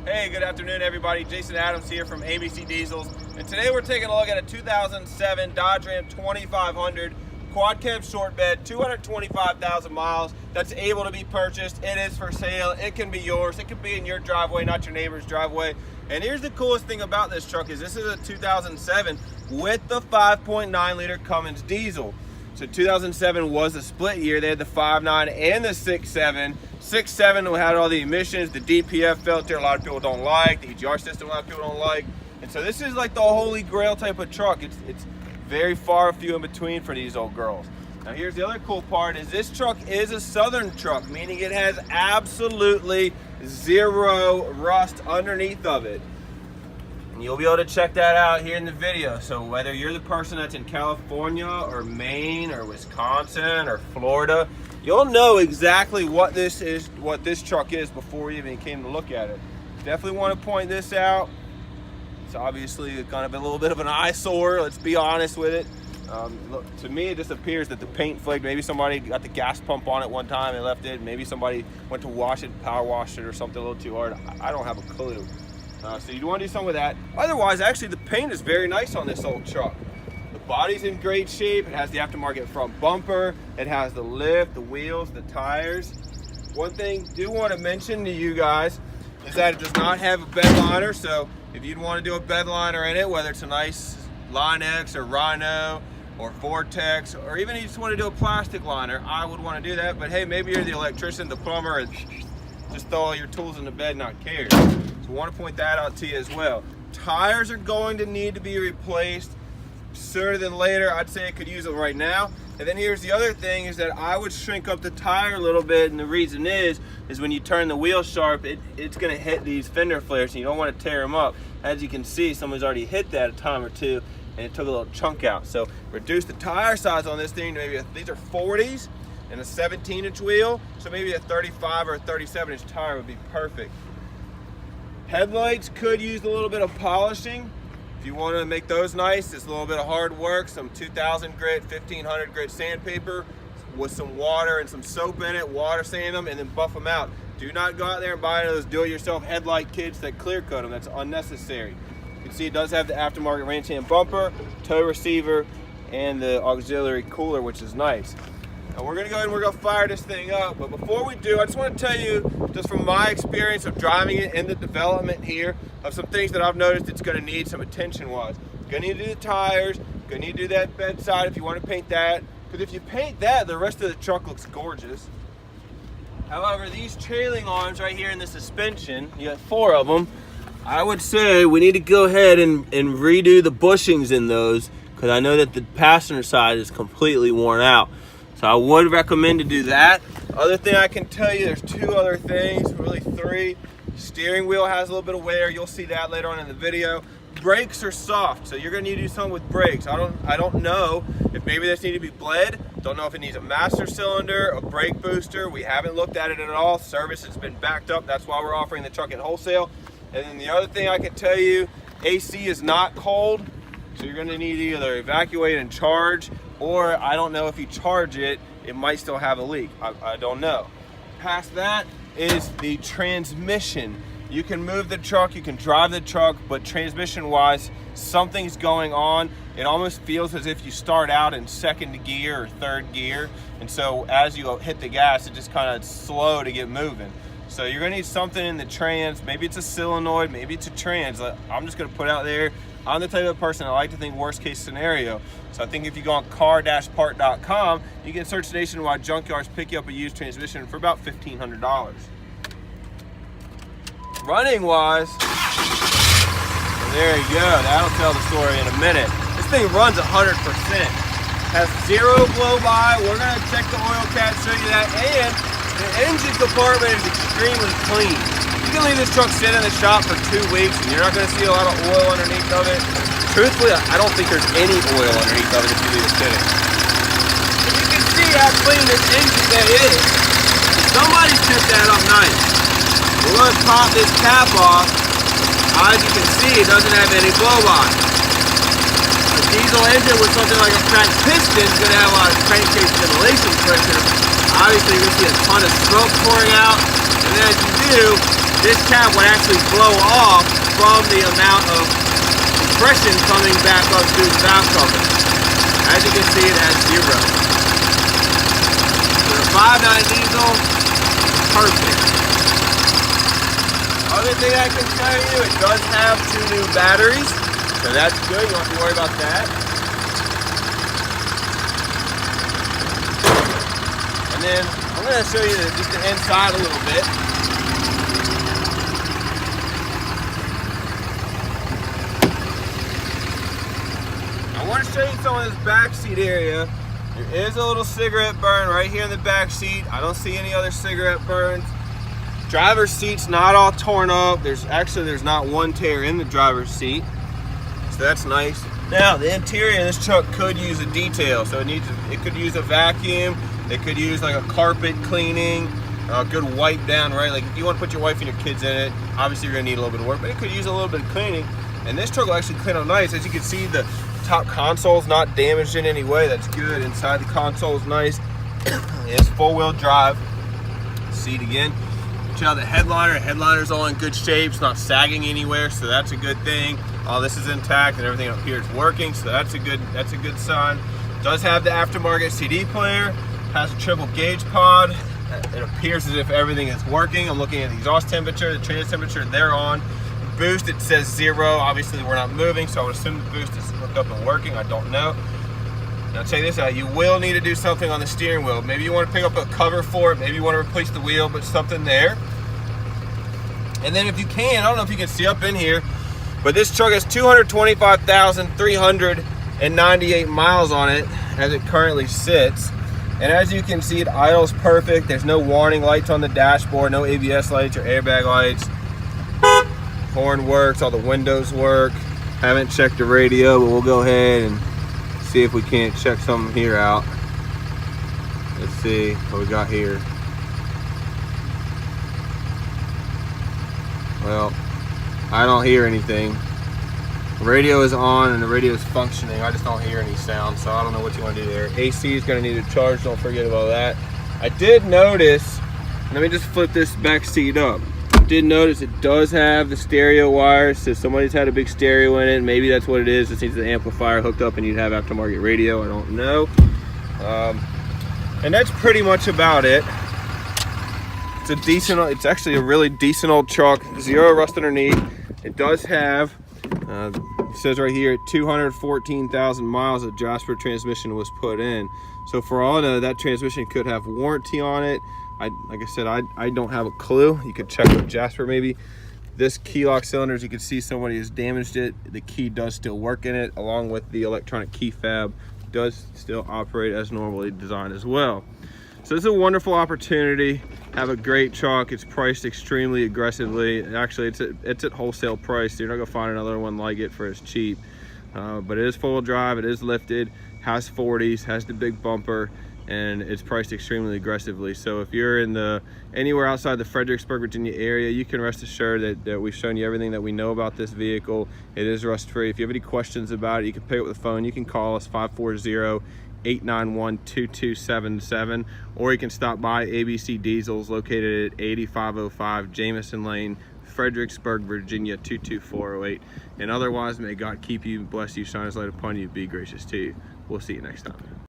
Hey, good afternoon everybody. Jason Adams here from ABCDieselZ, and today we're taking a look at a 2007 Dodge Ram 2500 quad cab short bed, 225,000 miles, that's able to be purchased. It is for sale. It can be yours. It could be in your driveway, not your neighbor's driveway. And here's the coolest thing about this truck is this is a 2007 with the 5.9 liter Cummins diesel. So 2007 was a split year. They had the 5.9 and the 6.7. 6.7 had all the emissions, the DPF filter a lot of people don't like, the EGR system a lot of people don't like. And so this is like the holy grail type of truck. It's very far few in between for these old girls. Now here's the other cool part is this truck is a southern truck, meaning it has absolutely zero rust underneath of it. And you'll be able to check that out here in the video. So whether you're the person that's in California or Maine or Wisconsin or Florida, you'll know exactly what this is, what this truck is before you even came to look at it. Definitely want to point this out. It's obviously kind of a little bit of an eyesore, let's be honest with it. Look, to me it just appears that the paint flaked. Maybe somebody got the gas pump on it one time and left it. Maybe somebody went to wash it, power washed it or something a little too hard. I don't have a clue. So you want to do something with that. Otherwise, actually the paint is very nice on this old truck. The body's in great shape. It has the aftermarket front bumper. It has the lift, the wheels, the tires. One thing I do want to mention to you guys is that it does not have a bed liner. So if you'd want to do a bed liner in it, whether it's a nice Line X or Rhino or Vortex, or even if you just want to do a plastic liner, I would want to do that. But hey, maybe you're the electrician, the plumber, and just throw all your tools in the bed and not care. So I want to point that out to you as well. Tires are going to need to be replaced sooner than later. I'd say I could use them right now. And then here's the other thing is that I would shrink up the tire a little bit, and the reason is when you turn the wheel sharp, it's going to hit these fender flares and you don't want to tear them up. As you can see, someone's already hit that a time or two and it took a little chunk out. So reduce the tire size on this thing to maybe these are 40s and a 17-inch wheel, so maybe a 35 or a 37-inch tire would be perfect. Headlights could use a little bit of polishing. If you want to make those nice, it's a little bit of hard work, some 2000 grit, 1500 grit sandpaper with some water and some soap in it, water sand them, and then buff them out. Do not go out there and buy those do-it-yourself headlight kits that clear coat them. That's unnecessary. You can see it does have the aftermarket range hand bumper, tow receiver, and the auxiliary cooler, which is nice. Now we're gonna go ahead and we're gonna fire this thing up, but before we do, I just want to tell you, just from my experience of driving it in the development here, of some things that I've noticed it's gonna need some attention wise. Gonna need to do the tires, gonna need to do that bedside if you want to paint that, because if you paint that, the rest of the truck looks gorgeous. However, these trailing arms right here in the suspension, you got 4 of them, I would say we need to go ahead and redo the bushings in those, because I know that the passenger side is completely worn out. So I would recommend to do that. Other thing I can tell you, there's 2 other things, really 3. Steering wheel has a little bit of wear. You'll see that later on in the video. Brakes are soft, so you're gonna need to do something with brakes. I don't know if maybe this needs to be bled. Don't know if it needs a master cylinder, a brake booster. We haven't looked at it at all. Service has been backed up. That's why we're offering the truck at wholesale. And then the other thing I can tell you, AC is not cold, so you're gonna need to either evacuate and charge, or I don't know if you charge it, it might still have a leak. I don't know. Past that is the transmission. You can move the truck, you can drive the truck, but transmission wise, something's going on. It almost feels as if you start out in 2nd gear or 3rd gear. And so as you hit the gas, it just kind of slow to get moving. So you're gonna need something in the trans. Maybe it's a solenoid, maybe it's a trans. I'm just gonna put out there, I'm the type of person I like to think worst case scenario. So I think if you go on car-part.com, you can search nationwide junkyards, pick you up a used transmission for about $1,500. Running wise, there you go, that'll tell the story in a minute. This thing runs 100%, has 0 blow by. We're gonna check the oil cap, show you that, and the engine compartment is extremely clean. You can leave this truck sit in the shop for 2 weeks and you're not going to see a lot of oil underneath of it. Truthfully, I don't think there's any oil underneath of it if you leave it sitting. But you can see how clean this engine bay is. Somebody kept that up nice. We're going to pop this cap off. As you can see, it doesn't have any blow-by. A diesel engine with something like a cracked piston is going to have a lot of crankcase ventilation pressure. Obviously, you're going to see a ton of smoke pouring out. And then as you do, this cap would actually blow off from the amount of compression coming back up through the valve cover. As you can see, it has 0. So the 5.9 diesel, perfect. Other thing I can tell you, it does have 2 new batteries, so that's good. You don't have to worry about that. And then I'm going to show you just the inside a little bit. I want to show you some of this back seat area. There is a little cigarette burn right here in the back seat. I don't see any other cigarette burns. Driver's seat's not all torn up. There's not one tear in the driver's seat, so that's nice. Now the interior of this truck could use a detail, so it could use a vacuum. It could use like a carpet cleaning, a good wipe down, right? Like if you want to put your wife and your kids in it, obviously you're gonna need a little bit of work, but it could use a little bit of cleaning. And this truck will actually clean up nice. As you can see, the top console's not damaged in any way. That's good. Inside the console is nice. It's full-wheel drive. Seat again. Check out the headliner's all in good shape. It's not sagging anywhere, so that's a good thing. All this is intact and everything up here is working, so that's a good sign. It does have the aftermarket CD player. Has a triple gauge pod. It appears as if everything is working. I'm looking at the exhaust temperature, the trans temperature, they're on. Boost, it says 0. Obviously we're not moving, so I would assume the boost is hooked up and working. I don't know. Now check this out. You will need to do something on the steering wheel. Maybe you want to pick up a cover for it. Maybe you want to replace the wheel, but something there. And then if you can, I don't know if you can see up in here, but this truck has 225,398 miles on it as it currently sits. And as you can see, it idles perfect. There's no warning lights on the dashboard, no ABS lights or airbag lights. Horn works, all the windows work. Haven't checked the radio, but we'll go ahead and see if we can't check something here out. Let's see what we got here. Well, I don't hear anything. The radio is on and the radio is functioning. I just don't hear any sound, so I don't know what you want to do there. AC is going to need a charge, don't forget about that. I did notice, let me just flip this back seat up. Did notice it does have the stereo wires, so somebody's had a big stereo in it. Maybe that's what it is. It needs the amplifier hooked up and you'd have aftermarket radio. I don't know. And that's pretty much about it. It's actually a really decent old truck. 0 rust underneath. It does have, it says right here, 214,000 miles of Jasper transmission was put in. So for all I know, that transmission could have warranty on it. Like I said, I don't have a clue. You could check with Jasper maybe. This key lock cylinders, you can see somebody has damaged it. The key does still work in it, along with the electronic key fob does still operate as normally designed as well. So it's a wonderful opportunity. Have a great truck. It's priced extremely aggressively. Actually, it's at wholesale price. So you're not gonna find another one like it for as cheap. But it is full drive, it is lifted, has 40s, has the big bumper, and it's priced extremely aggressively. So if you're in anywhere outside the Fredericksburg, Virginia area, you can rest assured that we've shown you everything that we know about this vehicle. It is rust free. If you have any questions about it, you can pick up the phone. You can call us 540-891-2277, or you can stop by ABC Diesels, located at 8505 Jamison Lane, Fredericksburg, Virginia 22408. And otherwise, may God keep you, bless you, shine his light upon you, be gracious to you. We'll see you next time.